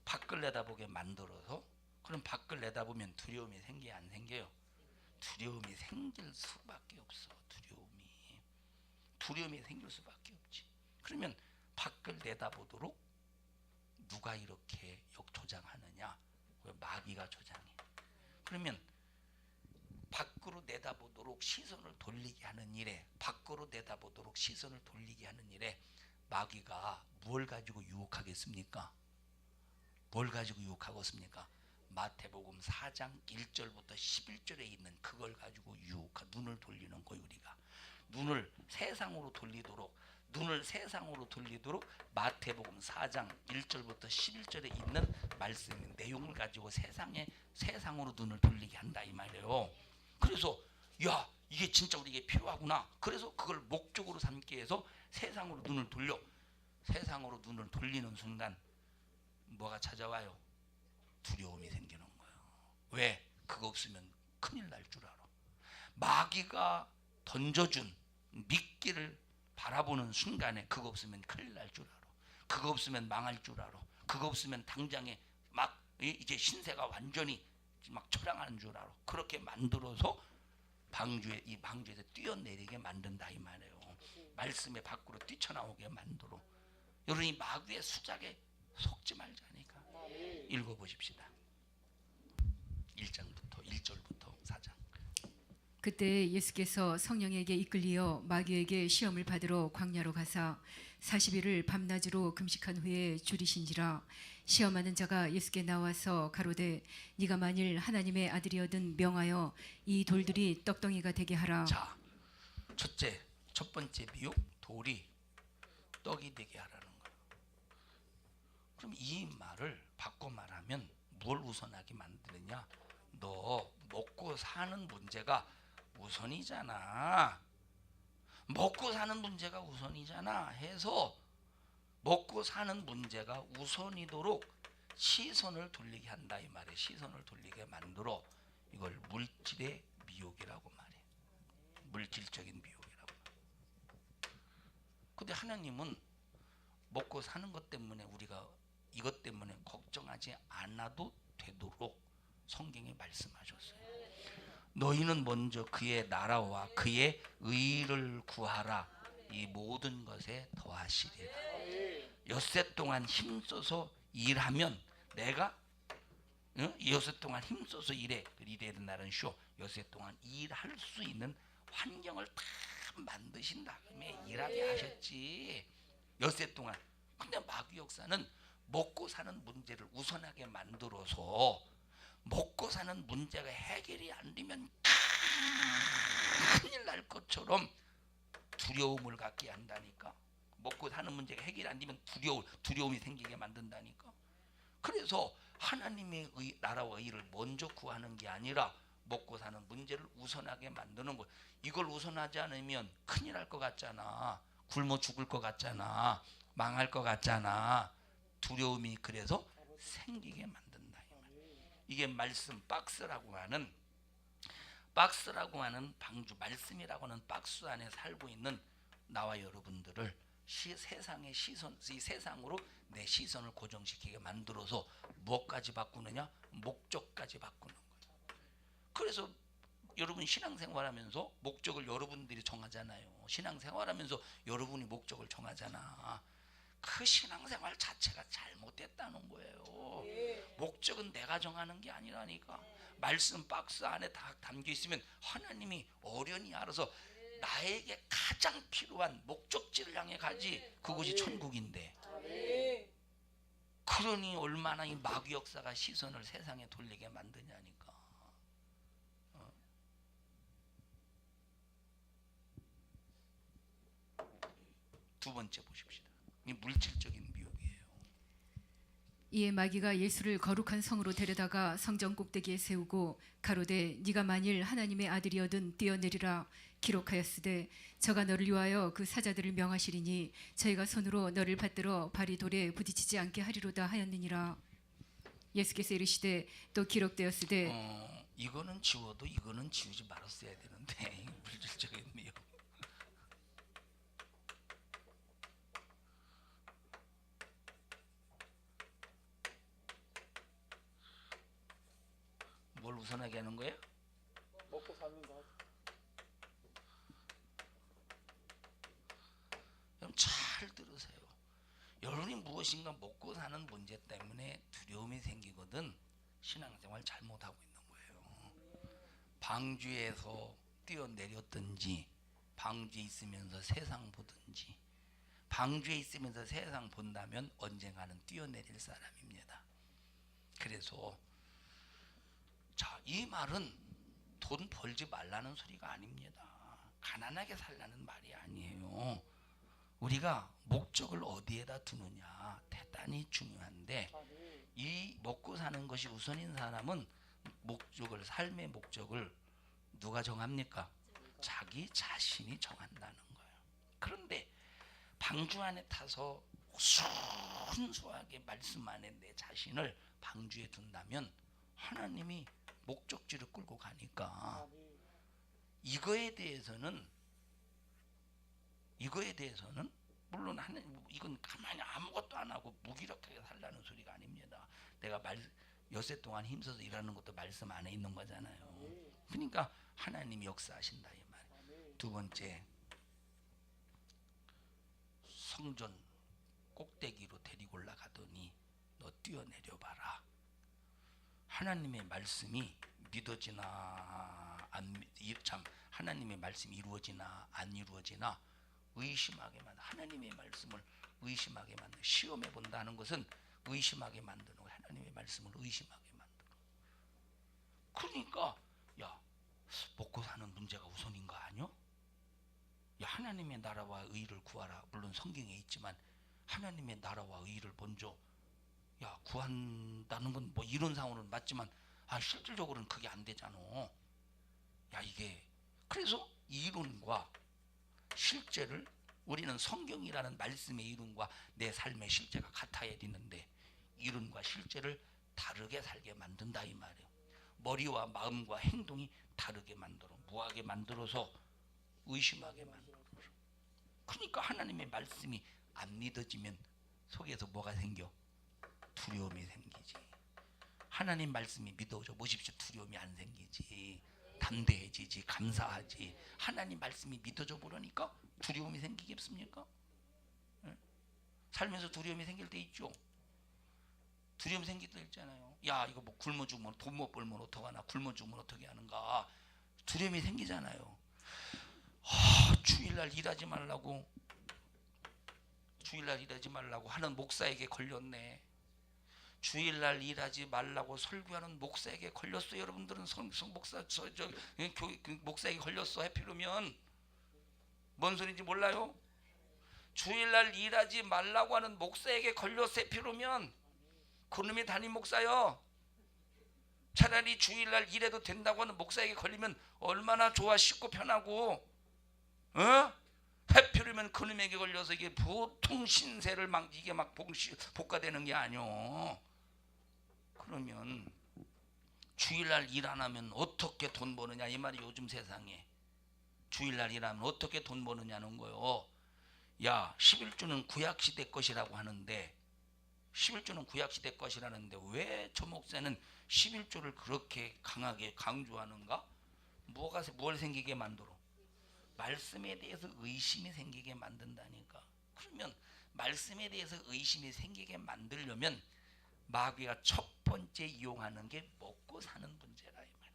밖을 내다보게 만들어서, 그럼 밖을 내다보면 두려움이 생겨요, 안 생겨요? 두려움이 생길 수밖에 없어. 두려움이 생길 수밖에 없지. 그러면 밖을 내다보도록 누가 이렇게 조장하느냐? 마귀가 조장해. 그러면 밖으로 내다보도록 시선을 돌리게 하는 일에, 밖으로 내다보도록 시선을 돌리게 하는 일에 마귀가 뭘 가지고 유혹하겠습니까? 뭘 가지고 유혹하겠습니까? 마태복음 4장 1절부터 11절에 있는 그걸 가지고 눈을 돌리는 거예요. 우리가 눈을 세상으로 돌리도록 마태복음 4장 1절부터 11절에 있는 말씀 내용을 가지고 세상으로 눈을 돌리게 한다 이 말이에요. 그래서 야, 이게 진짜 우리에게 필요하구나. 그래서 그걸 목적으로 삼기 위해서 세상으로 눈을 돌려. 세상으로 눈을 돌리는 순간 뭐가 찾아와요? 두려움이 생기는 거예요. 왜? 그거 없으면 큰일 날 줄 알아. 마귀가 던져준 미끼를 바라보는 순간에 그거 없으면 큰일 날 줄 알아. 그거 없으면 망할 줄 알아. 그거 없으면 당장에 막 이제 신세가 완전히 막 초량하는 줄 알아. 그렇게 만들어서 이 방주에서 뛰어내리게 만든다 이 말이에요. 말씀의 밖으로 뛰쳐나오게 만들어. 여러분이 마귀의 수작에 속지 말자니까. 읽어보십시다. 1절부터 4장. 그때 예수께서 성령에게 이끌리어 마귀에게 시험을 받으러 광야로 가사 40일을 밤낮으로 금식한 후에 줄이신지라. 시험하는 자가 예수께 나와서 가로되 네가 만일 하나님의 아들이거든 명하여 이 돌들이 떡덩이가 되게 하라. 자, 첫 번째 비유, 돌이 떡이 되게 하라는 거예요. 그럼 이 말을 바꿔 말하면 뭘 우선하게 만드느냐? 너 먹고 사는 문제가 우선이잖아. 먹고 사는 문제가 우선이잖아 해서 먹고 사는 문제가 우선이도록 시선을 돌리게 한다 이 말이에요. 시선을 돌리게 만들어. 이걸 물질의 미혹이라고 말해. 물질적인 미혹이라고. 근데 하나님은 먹고 사는 것 때문에 우리가 이것 때문에 걱정하지 않아도 되도록 성경에 말씀하셨어요. 너희는 먼저 그의 나라와 그의 의를 구하라. 이 모든 것에 더하시리라. 엿새 동안 힘써서 일하면 내가 엿새 동안 힘써서 일하는 날은 쉬어. 엿새 동안 일할 수 있는 환경을 다 만드신 다음에 일하게 하셨지. 엿새 동안. 근데 마귀 역사는 먹고 사는 문제를 우선하게 만들어서 먹고 사는 문제가 해결이 안 되면 큰일 날 것처럼 두려움을 갖게 한다니까. 먹고 사는 문제가 해결이 안 되면 두려움이 생기게 만든다니까. 그래서 하나님의 나라와 의를 먼저 구하는 게 아니라 먹고 사는 문제를 우선하게 만드는 거. 이걸 우선하지 않으면 큰일 날 것 같잖아. 굶어 죽을 것 같잖아. 망할 것 같잖아. 두려움이 그래서 생기게 만든다. 이게 말씀 박스라고 하는 방주, 말씀이라고 하는 박스 안에 살고 있는 나와 여러분들을 세상의 시선, 이 세상으로 내 시선을 고정시키게 만들어서 무엇까지 바꾸느냐? 목적까지 바꾸는 거예요. 그래서 여러분 신앙생활하면서 목적을 여러분들이 정하잖아요. 신앙생활하면서 여러분이 목적을 정하잖아. 그 신앙생활 자체가 잘못됐다는 거예요. 목적은 내가 정하는 게 아니라니까. 말씀 박스 안에 다 담겨 있으면 하나님이 어련히 알아서 나에게 가장 필요한 목적지를 향해 가지. 그것이 천국인데. 그러니 얼마나 이 마귀 역사가 시선을 세상에 돌리게 만드냐니까. 두 번째 보십시다. 이 물질적인 미혹이에요. 이에 마귀가 예수를 거룩한 성으로 데려다가 성전 꼭대기에 세우고 가로되 네가 만일 하나님의 아들이거든 뛰어내리라. 기록하였으되 저가 너를 위하여 그 사자들을 명하시리니 저희가 손으로 너를 받들어 발이 돌에 부딪히지 않게 하리로다 하였느니라. 예수께서 이르시되 또 기록되었으되 이거는 지워도 이거는 지우지 말았어야 되는데 물질적인 미혹. 우선하게 하는 거예요? 먹고 사는 거. 그럼 잘 들으세요. 여러분이 무엇인가 먹고 사는 문제 때문에 두려움이 생기거든 신앙생활 잘못하고 있는 거예요. 방주에서 뛰어내렸든지 방주에 있으면서 세상 보든지 방주에 있으면서 세상 본다면 언젠가는 뛰어내릴 사람입니다. 그래서 자, 이 말은 돈 벌지 말라는 소리가 아닙니다. 가난하게 살라는 말이 아니에요. 우리가 목적을 어디에다 두느냐 대단히 중요한데 이 먹고 사는 것이 우선인 사람은 목적을 삶의 목적을 누가 정합니까? 자기 자신이 정한다는 거예요. 그런데 방주 안에 타서 순수하게 말씀 안에 내 자신을 방주에 둔다면 하나님이 목적지를 끌고 가니까 이거에 대해서는 물론 하나님 이건 가만히 아무것도 안 하고 무기력하게 살라는 소리가 아닙니다. 내가 엿새 동안 힘써서 일하는 것도 말씀 안에 있는 거잖아요. 그러니까 하나님이 역사하신다 이 말. 두 번째, 성전 꼭대기로 데리고 올라가더니 너 뛰어내려 봐라. 하나님의 말씀이 믿어지나 하나님의 말씀이 이루어지나 안 이루어지나 의심하게 만든 하나님의 말씀을 의심하게 만든 시험해 본다는 것은 의심하게 만드는 거예요. 하나님의 말씀을 의심하게 만드는. 그러니까 야 먹고 사는 문제가 우선인 거 아니요? 야 하나님의 나라와 의를 구하라. 물론 성경에 있지만 하나님의 나라와 의를 먼저 야 구한다는 건 뭐 이론상으로는 맞지만 실질적으로는 그게 안 되잖아. 야 이게 그래서 이론과 실제를 우리는 성경이라는 말씀의 이론과 내 삶의 실제가 같아야 되는데 이론과 실제를 다르게 살게 만든다 이 말이에요. 머리와 마음과 행동이 다르게 만들어 무하게 만들어서 의심하게 만들어. 그러니까 하나님의 말씀이 안 믿어지면 속에서 뭐가 생겨? 두려움이 생기지. 하나님 말씀이 믿어져 보십시오. 두려움이 안 생기지. 담대해지지. 감사하지. 하나님 말씀이 믿어져 보려니까 두려움이 생기겠습니까? 네? 살면서 두려움이 생길 때 있죠. 두려움 생길 때 있잖아요. 야 이거 뭐 굶어 죽으면 돈 못 벌면 어떡하나 굶어 죽으면 어떻게 하는가 두려움이 생기잖아요. 주일날 일하지 말라고 하는 목사에게 걸렸네. 주일날 일하지 말라고 설교하는 목사에게 걸렸어요. 여러분들은 목사에게 걸렸어. 해피로면 뭔 소리인지 몰라요? 주일날 일하지 말라고 하는 목사에게 걸렸어. 해피로면 그놈이 담임 목사요. 차라리 주일날 일해도 된다고 하는 목사에게 걸리면 얼마나 좋아. 쉽고 편하고 해피로면 그놈에게 걸려서 이게 보통 신세를 이게 막 복가되는 게 아니오. 그러면 주일날 일 안 하면 어떻게 돈 버느냐 이 말이 요즘 세상에. 주일날 일하면 어떻게 돈 버느냐는 거요. 야 11조는 구약시대 것이라고 하는데 11조는 구약시대 것이라는데 왜 저 목사는 11조를 그렇게 강하게 강조하는가? 뭘 생기게 만들어? 말씀에 대해서 의심이 생기게 만든다니까. 그러면 말씀에 대해서 의심이 생기게 만들려면 마귀가 첫 번째 이용하는 게 먹고 사는 문제라 이 말이야.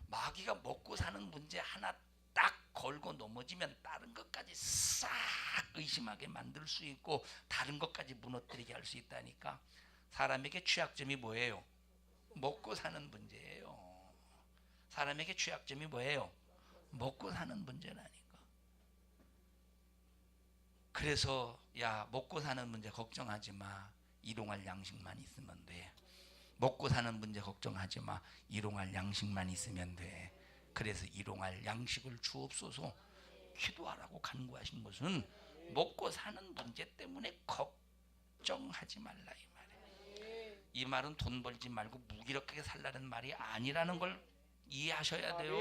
마귀가 먹고 사는 문제 하나 딱 걸고 넘어지면 다른 것까지 싹 의심하게 만들 수 있고 다른 것까지 무너뜨리게 할 수 있다니까. 사람에게 취약점이 뭐예요? 먹고 사는 문제예요. 사람에게 취약점이 뭐예요? 먹고 사는 문제라니까. 그래서 야 먹고 사는 문제 걱정하지 마. 일용할 양식만 있으면 돼. 먹고 사는 문제 걱정하지 마. 일용할 양식만 있으면 돼. 그래서 일용할 양식을 주옵소서 기도하라고 간구하신 것은 먹고 사는 문제 때문에 걱정하지 말라 이 말이에요. 이 말은 돈 벌지 말고 무기력하게 살라는 말이 아니라는 걸 이해하셔야 돼요.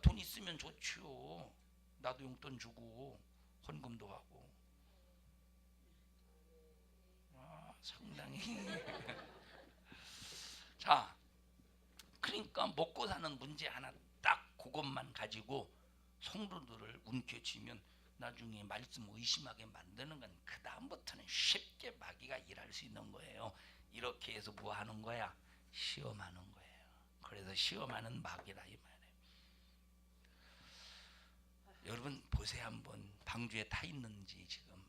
돈 있으면 좋지요. 나도 용돈 주고 헌금도 하고. 상당히 자, 그러니까 그러니까 먹고 사는 문제 하나 딱 그것만 가지고 성도들을 움켜쥐면 나중에 말씀 의심하게 만드는 건 그 다음부터는 쉽게 마귀가 일할 수 있는 거예요. 이렇게 해서 뭐 하는 거야? 시험하는 거예요. 그래서 시험하는 마귀라 이 말이에요. 여러분 보세요 한번 방주에 타 있는지 지금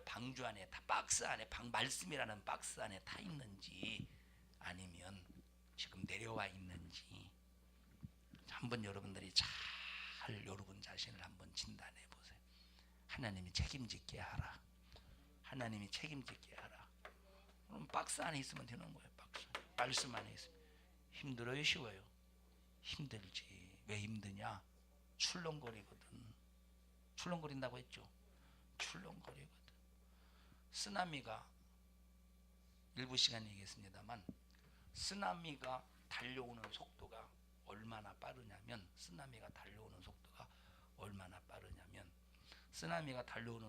방주 안에 다 박스 안에 말씀이라는 박스 안에 타 있는지 아니면 지금 내려와 있는지 한번 여러분들이 잘 여러분 자신을 한번 진단해 보세요. 하나님이 책임지게 하라. 하나님이 책임지게 하라. 그럼 박스 안에 있으면 되는 거예요. 박스 말씀 안에 있으면 힘들어요, 쉬워요? 힘들지. 왜 힘드냐? 출렁거리거든. 출렁거린다고 했죠. 출렁거리거든. 쓰나미가 일부 시간 얘기했습니다만 쓰나미가 달려오는 속도가 얼마나 빠르냐면 쓰나미가 달려오는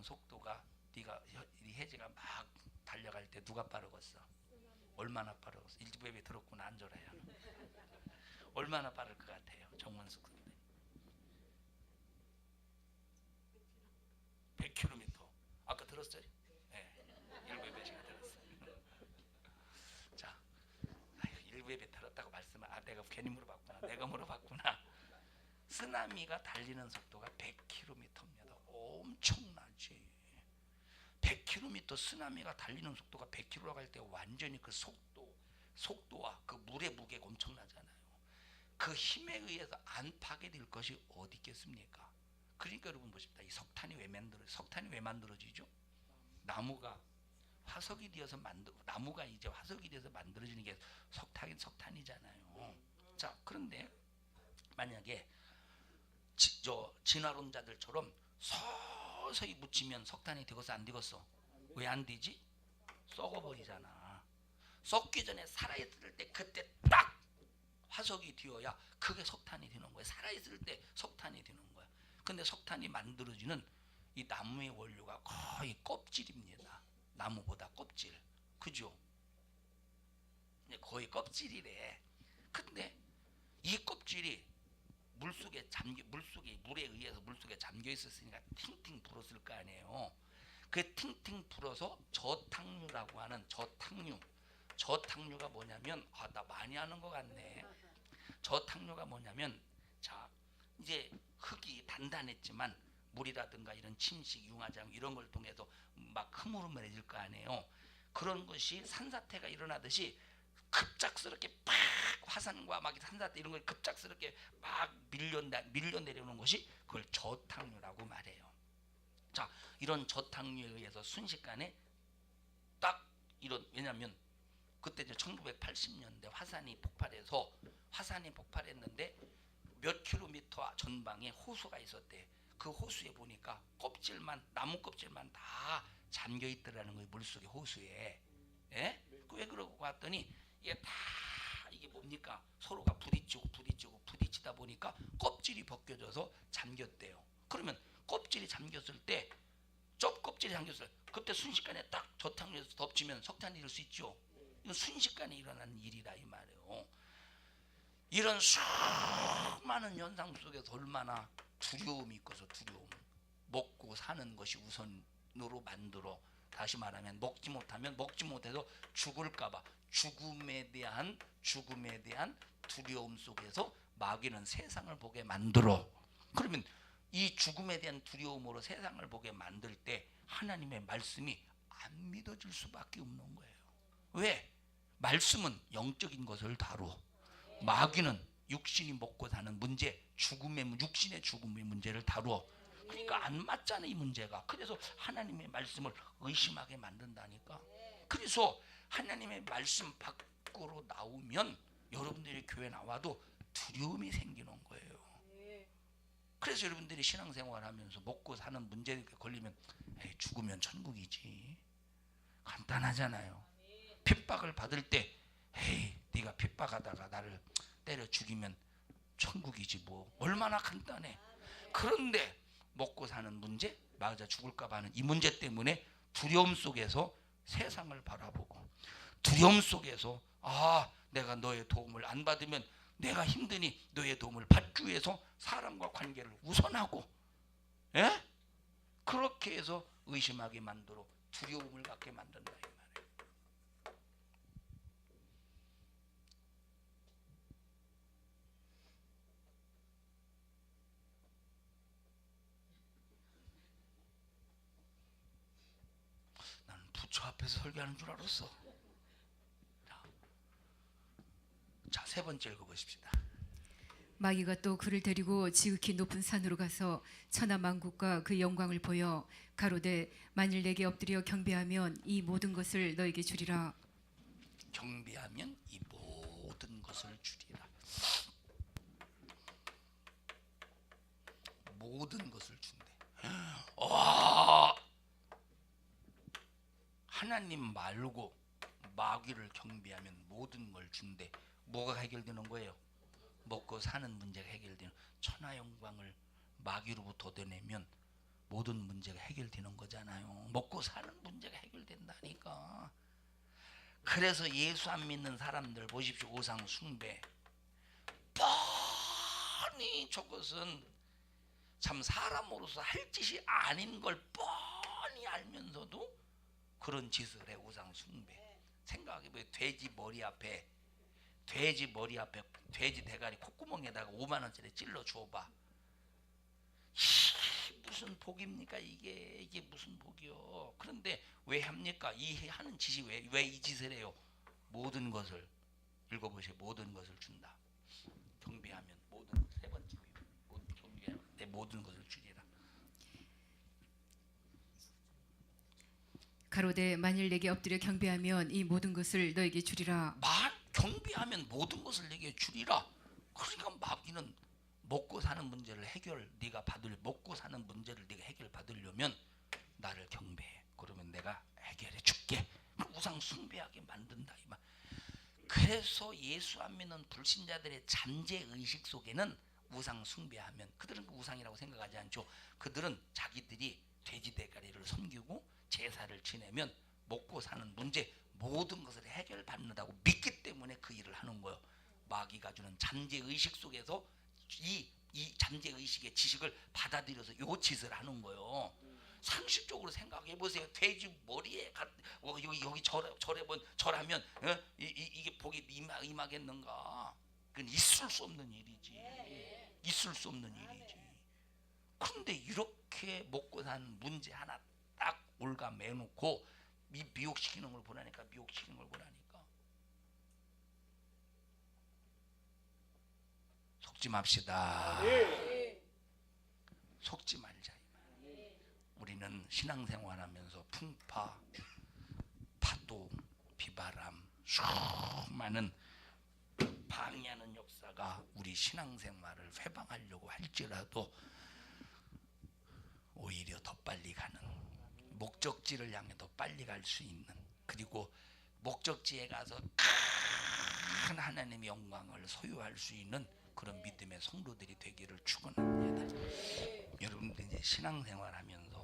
속도가 네가 혜지가 막 달려갈 때 누가 빠르겠어? 얼마나 빠르겠어? 일부에 들었구나 안절해야. 얼마나 빠를 것 같아요, 정원숙 선생님? 100km. 아까 들었어요? 네, 일부에 배시가 들었어요. 자, 일부에 배 들었다고 말씀을 내가 괜히 물어봤구나. 내가 물어봤구나. 쓰나미가 달리는 속도가 100km입니다. 엄청나지. 100km 쓰나미가 달리는 속도가 100km라고 할 때 완전히 그 속도와 그 물의 무게가 엄청나잖아요. 그 힘에 의해서 안 파괴될 것이 어디 있겠습니까? 그러니까 여러분 보십시다. 이 석탄이 왜 만들어지죠? 나무가 화석이 되어서 만들어지는 게 석탄이잖아요. 자, 그런데 만약에 진화론자들처럼 서서히 묻히면 석탄이 되겠어 안 되겠어? 왜 안 되지? 썩어버리잖아. 썩기 전에 살아있을 때 그때 딱 화석이 되어야 그게 석탄이 되는 거야. 살아있을 때 석탄이 되는 거야. 근데 석탄이 만들어지는 이 나무의 원료가 거의 껍질입니다. 나무보다 껍질. 그죠? 거의 껍질이래. 근데 이 껍질이 물에 의해서 물속에 잠겨 있었으니까 팅팅 불었을 거 아니에요. 그 팅팅 불어서 저탕류라고 하는 저탕류가 뭐냐면 나 많이 하는 것 같네. 저탕류가 뭐냐면 자 이제 흙이 단단했지만 물이라든가 이런 침식, 융화장 이런 걸 통해서 막 흐물흐물해질 거 아니에요. 그런 것이 산사태가 일어나듯이 급작스럽게 팍 화산과 막 산사태 이런 걸 급작스럽게 막 밀려 내려오는 것이 그걸 저탕류라고 말해요. 자, 이런 저탕류에 의해서 순식간에 딱 왜냐하면 그때 이제 1980년대 화산이 폭발했는데 몇 킬로미터 전방에 호수가 있었대. 그 호수에 보니까 나무 껍질만 다 잠겨 있더라는 거예요. 물속에 호수에. 예? 왜 그러고 봤더니 이게 뭡니까? 서로가 부딪히다 보니까 껍질이 벗겨져서 잠겼대요. 그러면 껍질이 잠겼을 때 그때 순식간에 딱 저탕류에서 덮치면 석탄이 될 수 있죠. 이건 순식간에 일어나는 일이다 이 말이에요. 이런 수많은 현상 속에서 얼마나 두려움이 있어서 먹고 사는 것이 우선으로 만들어. 다시 말하면 먹지 못해서 죽을까봐 죽음에 대한 두려움 속에서 마귀는 세상을 보게 만들어. 그러면 이 죽음에 대한 두려움으로 세상을 보게 만들 때 하나님의 말씀이 안 믿어질 수밖에 없는 거예요. 왜? 말씀은 영적인 것을 다루어. 마귀는 육신이 먹고 사는 문제, 육신의 죽음의 문제를 다루어. 그러니까 안 맞잖아 이 문제가. 그래서 하나님의 말씀을 의심하게 만든다니까. 그래서 하나님의 말씀 밖으로 나오면 여러분들이 교회 나와도 두려움이 생기는 거예요. 그래서 여러분들이 신앙생활하면서 먹고 사는 문제에 걸리면 죽으면 천국이지. 간단하잖아요. 핍박을 받을 때 네가 핍박하다가 나를 때려 죽이면 천국이지 뭐. 얼마나 간단해. 그런데 먹고 사는 문제, 맞아 죽을까 하는 이 문제 때문에 두려움 속에서 세상을 바라보고 두려움 속에서 내가 너의 도움을 안 받으면 내가 힘드니 너의 도움을 받기 위해서 사람과 관계를 우선하고, 예? 그렇게 해서 의심하게 만들어 두려움을 갖게 만든다 이 말이에요. 나는 부처 앞에서 설교하는 줄 알았어. 자, 세 번째 읽어보십시다. 마귀가 또 그를 데리고 지극히 높은 산으로 가서 천하 만국과 그 영광을 보여 가로되 만일 내게 엎드려 경배하면 이 모든 것을 너에게 주리라. 경배하면 이 모든 것을 주리라. 모든 것을 준대. 와, 하나님 말고 마귀를 경배하면 모든 걸 준대. 뭐가 해결되는 거예요? 먹고 사는 문제가 해결되는, 천하 영광을 마귀로부터 얻어내면 모든 문제가 해결되는 거잖아요. 먹고 사는 문제가 해결된다니까. 그래서 예수 안 믿는 사람들 보십시오. 우상 숭배. 뻔히 저것은 참 사람으로서 할 짓이 아닌 걸 뻔히 알면서도 그런 짓을 해. 우상 숭배. 생각해보세요. 돼지 머리 앞에 돼지 대가리 콧구멍에다가 5만 원짜리 찔러 줘봐. 무슨 복입니까? 이게 무슨 복이요? 그런데 왜 합니까? 이 하는 짓이 왜 이 짓을 해요? 모든 것을 읽어보세요. 모든 것을 준다. 경배하면 모든, 세 번째 경배하면 내 모든 것을 주리라. 가로되 만일 내게 엎드려 경배하면 이 모든 것을 너에게 주리라. 경배하면 모든 것을 내게 주리라. 그러니까 마귀는 먹고 사는 문제를 먹고 사는 문제를 네가 해결 받으려면 나를 경배해. 그러면 내가 해결해 줄게. 우상 숭배하게 만든다 이 말. 그래서 예수 안 믿는 불신자들의 잠재 의식 속에는 우상 숭배하면, 그들은 그 우상이라고 생각하지 않죠. 그들은 자기들이 돼지 대가리를 섬기고 제사를 지내면 먹고 사는 문제 모든 것을 해결받는다고 믿기 때문에 그 일을 하는 거예요. 마귀가 주는 잠재 의식 속에서 이 잠재 의식의 지식을 받아들여서 요 짓을 하는 거예요. 상식적으로 생각해 보세요. 돼지 머리에 여기 절하면 이게 복이 임하겠는가? 그건 있을 수 없는 일이지. 있을 수 없는 일이지. 그런데 이렇게 먹고 사는 문제 하나 딱 올가매놓고 미혹시키는 걸 보라니까. 속지 맙시다. 속지 말자. 우리는 신앙생활하면서 풍파, 파도, 비바람, 수많은 방해하는 역사가 우리 신앙생활을 회방하려고 할지라도 오히려 더 빨리 가는, 목적지를 향해 더 빨리 갈 수 있는, 그리고 목적지에 가서 큰 하나님의 영광을 소유할 수 있는 그런 믿음의 성도들이 되기를 축원합니다. 여러분들 이제 신앙생활하면서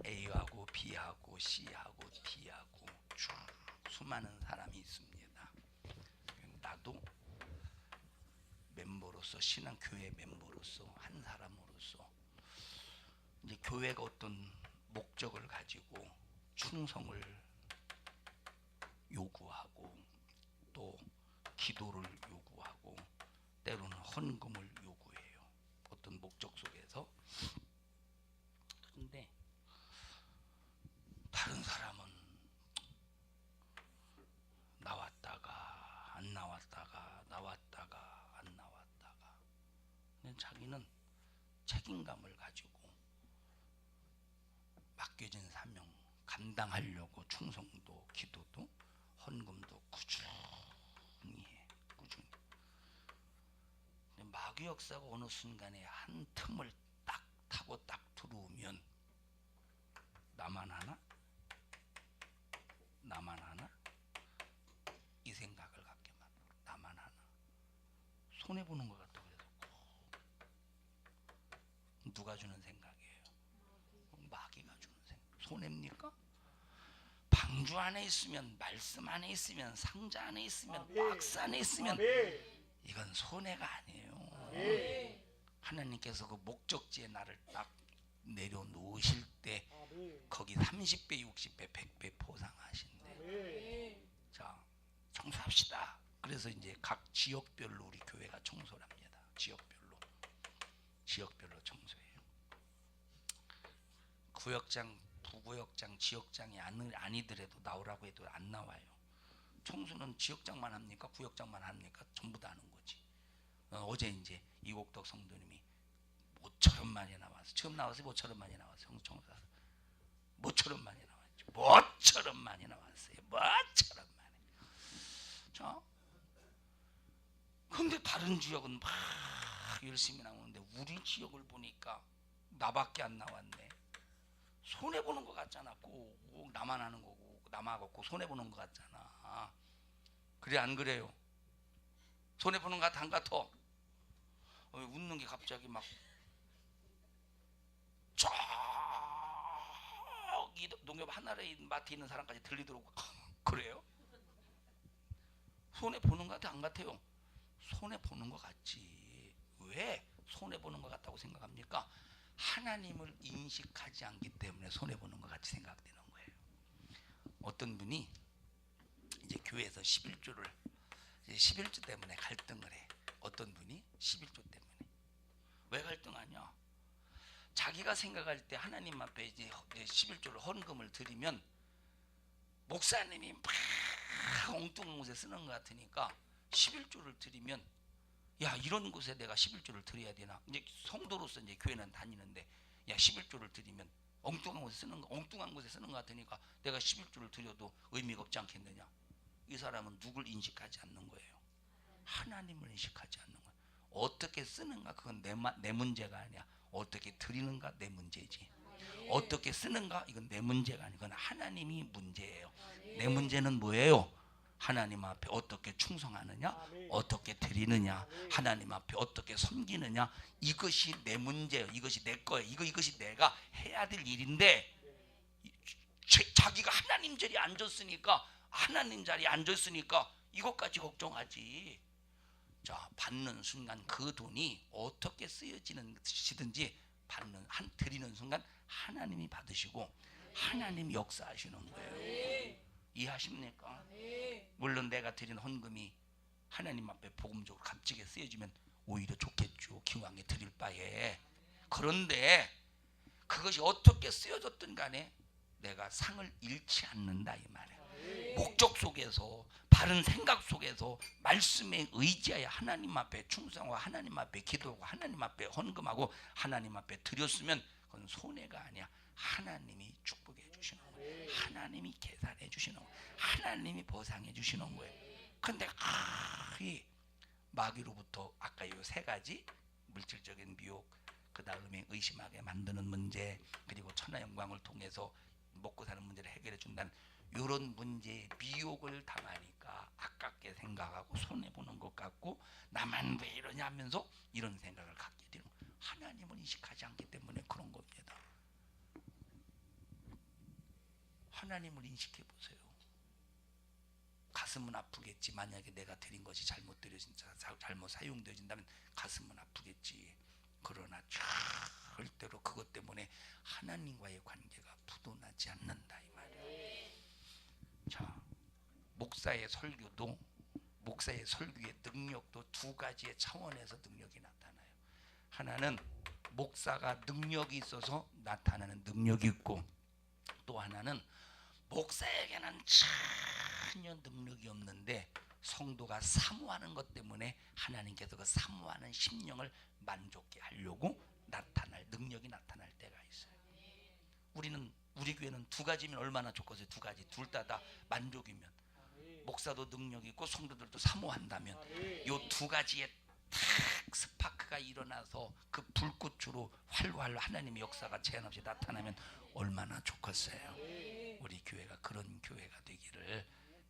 A하고 B하고 C하고 D하고 쭉 수많은 사람이 있습니다. 나도 멤버로서, 신앙교회 멤버로서, 한 사람으로서 이제 교회가 어떤 목적을 가지고 충성을 요구하고 또 기도를 요구하고 때로는 헌금을 요구해요. 어떤 목적 속에서. 그런데 다른 사람은 나왔다가 안 나왔다가 나왔다가 안 나왔다가, 근데 자기는 책임감을 가지고 맡겨진 사명 감당하려고 충성도, 기도도, 헌금도 꾸준히 해. 꾸준히. 근데 마귀 역사가 어느 순간에 한 틈을 딱 타고 딱 들어오면 나만 하나? 이 생각을 갖게 만들어. 나만 하나? 손해보는 것 같다고 해서 누가 주는 생각이에요? 마귀가 주는 생각. 손해입니까? 방주 안에 있으면, 말씀 안에 있으면, 상자 안에 있으면, 아멘. 박스 안에 있으면 아멘. 이건 손해가 아니에요. 아멘. 하나님께서 그 목적지에 나를 딱 내려놓으실 때 아멘. 거기 30배, 60배, 100배 보상하신대. 아멘. 자, 청소합시다. 그래서 이제 각 지역별로 우리 교회가 청소를 합니다. 지역별로 청소해요. 구역장, 부구역장, 지역장이 아니더라도 나오라고 해도 안 나와요. 청소는 지역장만 합니까? 구역장만 합니까? 전부 다 하는 거지. 어제 이제 이곡덕 성도님이 모처럼 많이 나와서, 처음 나와서 모처럼 많이 나와서 청소하러 모처럼 많이 나왔죠. 모처럼 많이 나왔어요. 모처럼 많이. 자, 근데 다른 지역은 막 열심히 나오는데 우리 지역을 보니까 나밖에 안 나왔네. 손해 보는 것 같잖아. 꼭 나만 하는 거고, 남하고 꼭 손해 보는 것 같잖아. 그래 안 그래요? 손해 보는 것 같아 안 같아? 웃는 게 갑자기 막 저기 농협 하나의 마트에 있는 사람까지 들리도록 그래요? 손해 보는 것 같아 안 같아요? 손해 보는 것 같지. 왜 손해 보는 것 같다고 생각합니까? 하나님을 인식하지 않기 때문에 손해 보는 것 같이 생각되는 거예요. 어떤 분이 이제 교회에서 11조 때문에 갈등을 해. 어떤 분이 11조 때문에. 왜 갈등하냐? 자기가 생각할 때 하나님 앞에 이제 11조를 헌금을 드리면 목사님이 막 엉뚱한 곳에 쓰는 것 같으니까 11조를 드리면, 야, 이런 곳에 내가 11조를 드려야 되나? 이제 성도로서 이제 교회는 다니는데, 야, 11조를 드리면 엉뚱한 곳에 쓰는 것 같으니까 내가 11조를 드려도 의미가 없지 않겠느냐? 이 사람은 누굴 인식하지 않는 거예요? 하나님을 인식하지 않는 거예요. 어떻게 쓰는가 그건 내 문제가 아니야. 어떻게 드리는가 내 문제지. 어떻게 쓰는가 이건 내 문제가 아니고 이건 하나님이 문제예요. 내 문제는 뭐예요? 하나님 앞에 어떻게 충성하느냐, 어떻게 드리느냐, 하나님 앞에 어떻게 섬기느냐, 이것이 내 문제예요. 이것이 내 거예요. 이것이 내가 해야 될 일인데, 자기가 하나님 자리에 앉았으니까 이것까지 걱정하지. 자, 받는 순간 그 돈이 어떻게 쓰여지는지 드리는 순간 하나님이 받으시고 하나님이 역사하시는 거예요. 이해하십니까? 물론 내가 드린 헌금이 하나님 앞에 복음적으로 값지게 쓰여지면 오히려 좋겠죠. 기왕에 드릴 바에. 그런데 그것이 어떻게 쓰여졌든 간에 내가 상을 잃지 않는다 이 말이에요. 목적 속에서, 바른 생각 속에서 말씀에 의지하여 하나님 앞에 충성하고 하나님 앞에 기도하고 하나님 앞에 헌금하고 하나님 앞에 드렸으면 그건 손해가 아니야. 하나님이 축복해 주시는 거예요. 하나님이 계산해 주시는 거예요. 하나님이 보상해 주시는 거예요. 근데 이 마귀로부터 아까 이 세 가지 물질적인 미혹, 그 다음에 의심하게 만드는 문제, 그리고 천하 영광을 통해서 먹고 사는 문제를 해결해 준다는 이런 문제에 미혹을 당하니까 아깝게 생각하고 손해보는 것 같고 나만 왜 이러냐 하면서 이런 생각을 갖게 되는 거예요. 하나님을 인식하지 않기 때문에 그런 겁니다. 하나님을 인식해 보세요. 가슴은 아프겠지. 만약에 내가 드린 것이 잘못 사용되어진다면 가슴은 아프겠지. 그러나 절대로 그것 때문에 하나님과의 관계가 부도나지 않는다 이 말이에요. 자, 목사의 설교의 능력도 두 가지의 차원에서 능력이 나타나요. 하나는 목사가 능력이 있어서 나타나는 능력이 있고, 또 하나는 목사에게는 전혀 능력이 없는데 성도가 사모하는 것 때문에 하나님께서 그 사모하는 심령을 만족해 하려고 능력이 나타날 때가 있어요. 우리 교회는 두 가지면 얼마나 좋겠어요. 두 가지 둘 다 만족이면, 목사도 능력이 있고 성도들도 사모한다면, 요 두 가지에 탁 스파크가 일어나서 그 불꽃으로 활활 하나님의 역사가 제한 없이 나타나면 얼마나 좋겠어요. 우리 교회가 그런 교회가 되기를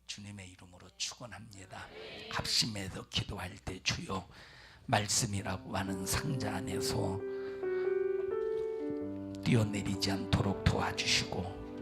주님의 이름으로 축원합니다. 합심해서 기도할 때 주여 말씀이라고 하는 상자 안에서 뛰어내리지 않도록 도와주시고